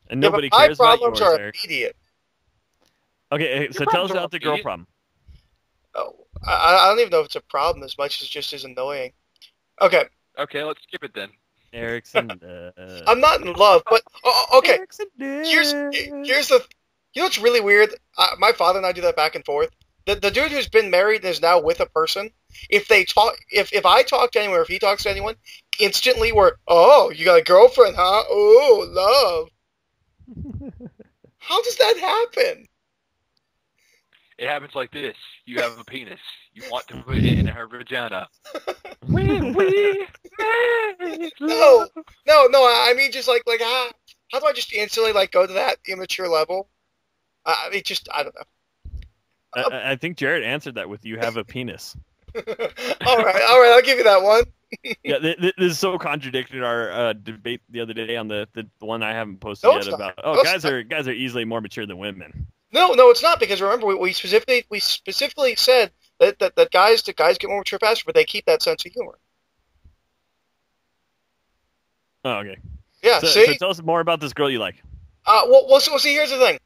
And Yeah, but nobody my cares about problems yours, are Eric. immediate. Okay, Your so tell us problems are about the girl immediate. problem. Oh, I don't even know if it's a problem as much as it just is annoying. Okay, Okay, let's skip it then. Erickson, I'm not in love, but okay. Erickson, Here's here's the you know what's really weird. My father and I do that back and forth. The dude who's been married and is now with a person. If they talk, if I talk to anyone, or if he talks to anyone, instantly we're you got a girlfriend, huh? Oh, love. How does that happen? It happens like this. You have a penis. You want to put it in her vagina. We make No, love. no. I mean, just like how do I just instantly like go to that immature level? I mean, just I don't know. I think Jared answered that with "You have a penis." All right. I'll give you that one. Yeah, this is so contradicted our debate the other day on the one I haven't posted No, yet it's not. about No, it's guys are easily more mature than women. no, it's not because remember we specifically said that guys get more mature faster, but they keep that sense of humor. Oh, okay. Yeah, So see. tell us more about this girl you like. Well, see. Here's the thing.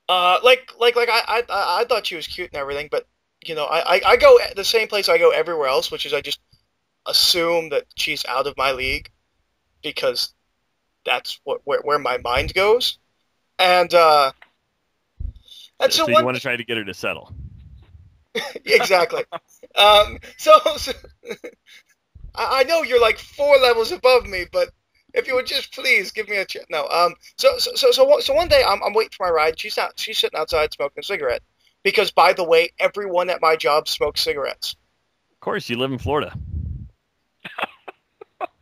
I thought she was cute and everything, but I go the same place I go everywhere else, which is I just assume that she's out of my league because that's where my mind goes, and and so So you one want to try to get her to settle? exactly. So I know you're like 4 levels above me, but if you would just please give me a chance. No. So one day I'm waiting for my ride. She's sitting outside smoking a cigarette because, by the way, everyone at my job smokes cigarettes. Of course, you live in Florida.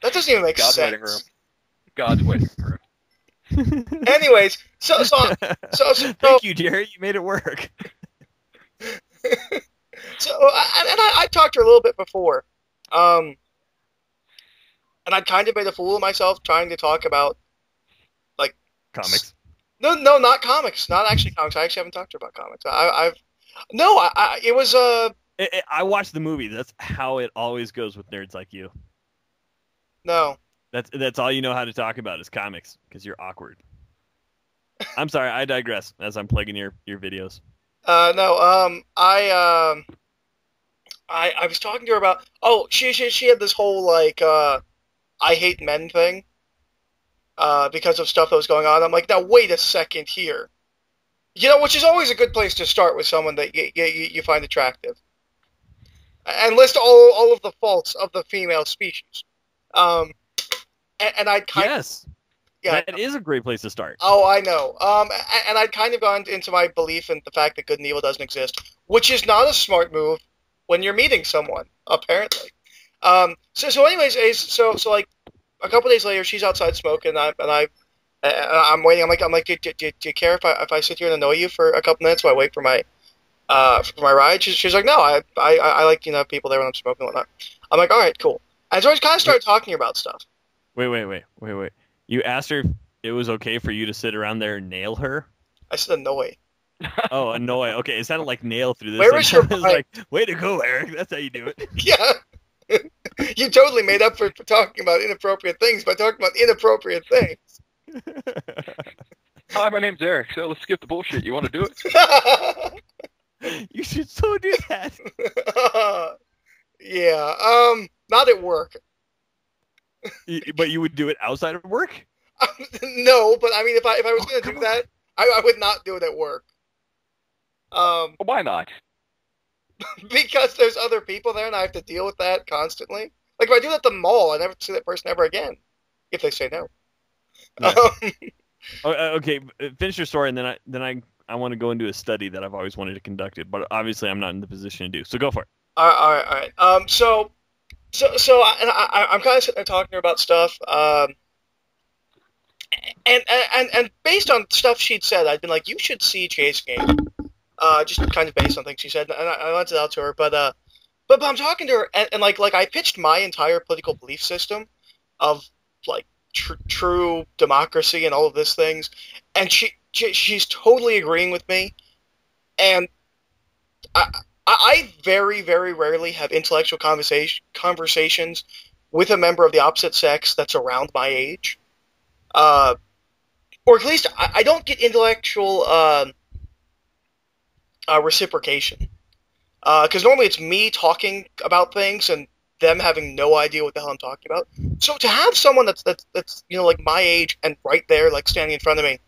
That doesn't even make God's waiting room. sense. God's waiting room. Anyways, so Thank you, Jared. You made it work. I talked to her a little bit before, um, and I kind of made a fool of myself trying to talk about like Comics. no, not comics, not actually comics. I actually haven't talked to her about comics. I've no, it was I watched the movie. That's how it always goes with nerds like you. no. That's all you know how to talk about is comics because you're awkward. I'm sorry, I digress as I'm plugging your videos. No, I was talking to her about she had this whole like I hate men thing because of stuff that was going on. I'm like, now wait a second here, which is always a good place to start with someone that you find attractive, and list all of the faults of the female species. Um, and I'd kind of Yes, yeah. that is a great place to start. Oh, I know. And I'd kind of gone into my belief in the fact that good and evil doesn't exist, which is not a smart move when you're meeting someone, apparently. Anyways, so like a couple days later, she's outside smoking, I'm waiting. I'm like, do you care if I sit here and annoy you for a couple minutes while I wait for my ride? She's like, no, I like people there when I'm smoking and whatnot. I'm like, all right, cool. And so I just kind of started talking about stuff. Wait. You asked her if it was okay for you to sit around there and nail her? I said annoy. Oh, annoy. Okay, it sounded like nail through this. Where is your I was mind? like, way to go, Eric. That's how you do it. Yeah. You totally made up for talking about inappropriate things by talking about inappropriate things. Hi, my name's Eric. So let's skip the bullshit. You want to do it? You should so do that. Yeah. Not at work. But you would do it outside of work? No, but I mean, if I was Oh, gonna do come that, I would not do it at work. Well, why not? Because there's other people there, and I have to deal with that constantly. Like if I do it at the mall, I never see that person ever again, if they say no. Yeah. Um, Okay, finish your story, and then I want to go into a study that I've always wanted to conduct it, but obviously I'm not in the position to do. So go for it. all right. I'm kind of sitting there talking to her about stuff. And based on stuff she'd said, I'd been like, you should see Chase Game. Just kind of based on things she said, and I lent it out to her. But I'm talking to her, and like I pitched my entire political belief system of like true democracy and all of these things, and she's totally agreeing with me. And I very very rarely have intellectual conversations with a member of the opposite sex that's around my age. Uh, or at least I don't get intellectual reciprocation. Because normally it's me talking about things and them having no idea what the hell I'm talking about. So to have someone that's like my age and right there, like standing in front of me,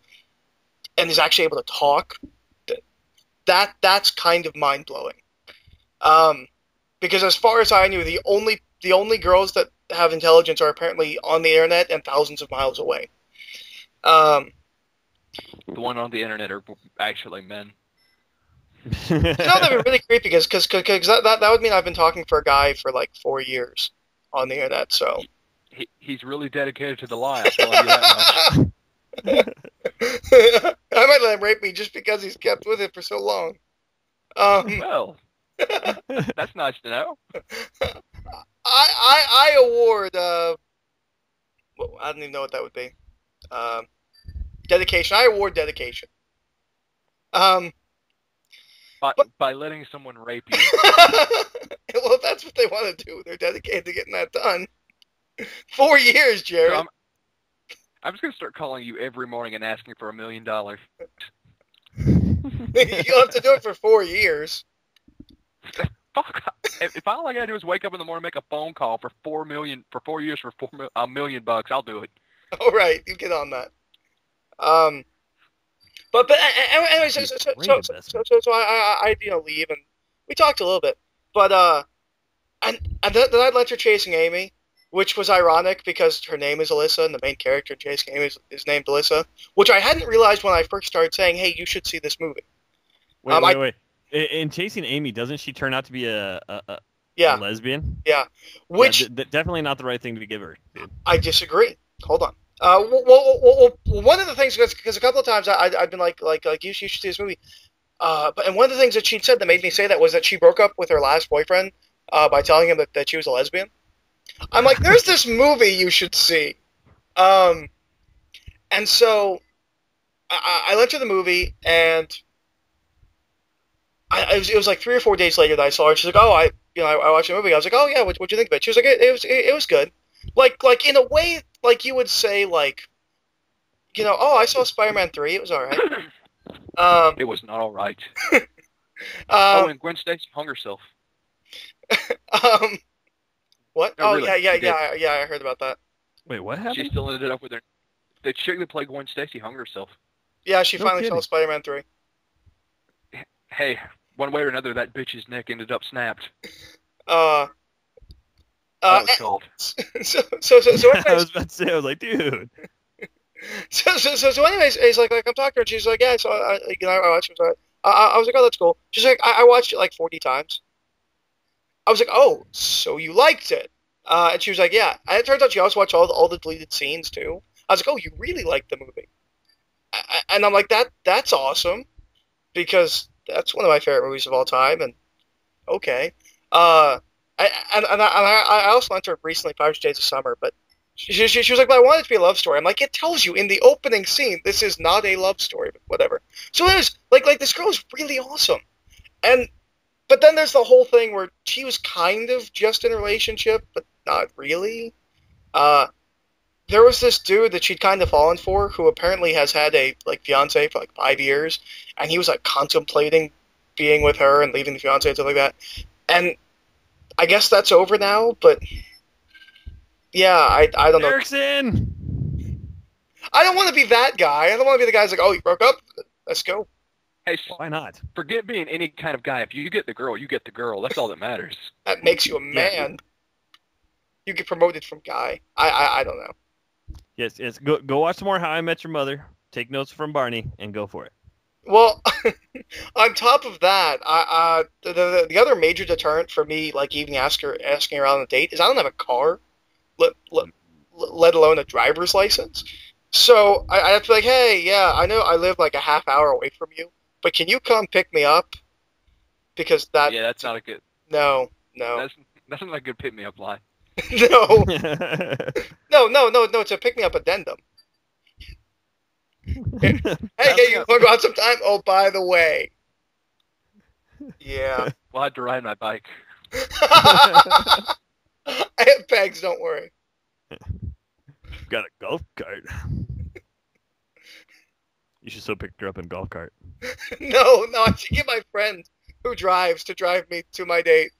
and is actually able to talk, that's kind of mind blowing. Because as far as I knew, the only girls that have intelligence are apparently on the internet and thousands of miles away. The one on the internet are actually men. That'd be really creepy because that would mean I've been talking for a guy for like 4 years on the internet. So he's really dedicated to the lie. I'll tell you that much. I might let him rape me just because he's kept with it for so long. Well, that's nice to know. I award well, I don't even know what that would be. Dedication. I award dedication. By letting someone rape you. Well, if that's what they want to do, they're dedicated to getting that done. 4 years, Jared. So I'm just gonna start calling you every morning and asking for $1 million. You'll have to do it for 4 years. Fuck! If all I gotta do is wake up in the morning, and make a phone call for 4 million for 4 years for $1 million, I'll do it. All right, you get on that. But anyway, so I leave, and we talked a little bit, but and then I left her Chasing Amy, which was ironic because her name is Alyssa, and the main character in Chasing Amy is named Alyssa, which I hadn't realized when I first started saying, "Hey, you should see this movie." Wait. In Chasing Amy, doesn't she turn out to be a lesbian? Yeah, which definitely not the right thing to give her, dude. I disagree. Hold on. Well, one of the things, because a couple of times I've been like you should see this movie, and one of the things that she said that made me say that was that she broke up with her last boyfriend by telling him that she was a lesbian. I'm like, there's this movie you should see, and so I went to the movie, and it was like 3 or 4 days later that I saw her. She's like, oh, I watched the movie. I was like, oh yeah, what'd you think of it? She was like, it was good, like in a way. Like you would say, like, oh, I saw Spider-Man 3. It was all right. It was not all right. And Gwen Stacy hung herself. What? No, oh, really, yeah. I heard about that. Wait, what happened? She still ended up with her. The chick that played Gwen Stacy hung herself. Yeah, she finally saw Spider-Man 3. Hey, one way or another, that bitch's neck ended up snapped. That was cold. So anyways, I was about to say, I was like, dude. So anyways, it's like I'm talking to her, and she's like, yeah, so I watched it. I was like, oh, that's cool. She's like, I watched it like 40 times. I was like, oh, so you liked it? And she was like, yeah. And it turns out she also watched all the deleted scenes too. I was like, oh, you really liked the movie? And I'm like, that's awesome, because that's one of my favorite movies of all time. And okay. I also entered recently 5 Days of Summer, but she was like, but I want it to be a love story. I'm like, it tells you in the opening scene this is not a love story, but whatever. So it was like this girl is really awesome, but then there's the whole thing where she was kind of just in a relationship, but not really. There was this dude that she'd kind of fallen for, who apparently has had a fiance for 5 years, and he was contemplating being with her and leaving the fiance and stuff like that, and I guess that's over now, but yeah, I don't know. Erickson! I don't want to be that guy. I don't want to be the guy who's like, oh, you broke up? Let's go. Hey, why not? Forget being any kind of guy. If you get the girl, you get the girl. That's all that matters. That makes you a man. You get promoted from guy. I don't know. Yes. Go watch some more How I Met Your Mother. Take notes from Barney and go for it. Well, on top of that, the other major deterrent for me, even asking her out on a date, is I don't have a car, let alone a driver's license. So I have to be like, hey, yeah, I know I live a half hour away from you, but can you come pick me up? Because that's not a good. No. That's not a good pick me up line. No. No. It's a pick me up addendum. Hey, you want to go out sometime? Oh, by the way. Yeah. Well, I had to ride my bike. I have pegs, don't worry. Got a golf cart. still pick her up in a golf cart. No, I should get my friend who drives to drive me to my date.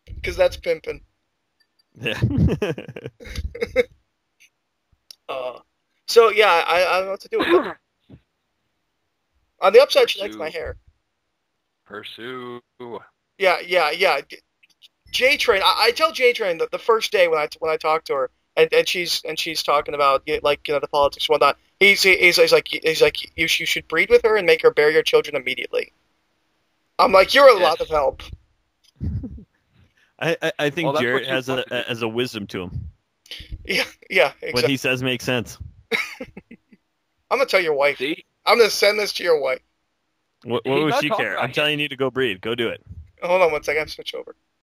Because that's pimping. Yeah. So yeah, I don't know what to do with it. On the upside, she likes Pursue. my hair. Pursue. Yeah. J Train. I tell J Train that the first day when I talk to her, and she's talking about like the politics and whatnot. He's like you should breed with her and make her bear your children immediately. I'm like, you're a lot of help. I think Well, that's Jarrett what you has want to do. a wisdom to him. Yeah, What exactly. he says makes sense. I'm gonna tell your wife. See? I'm gonna send this to your wife. What He's would not she talking care? about I'm telling you to go breed. Go do it. Hold on one second. I have to switch over.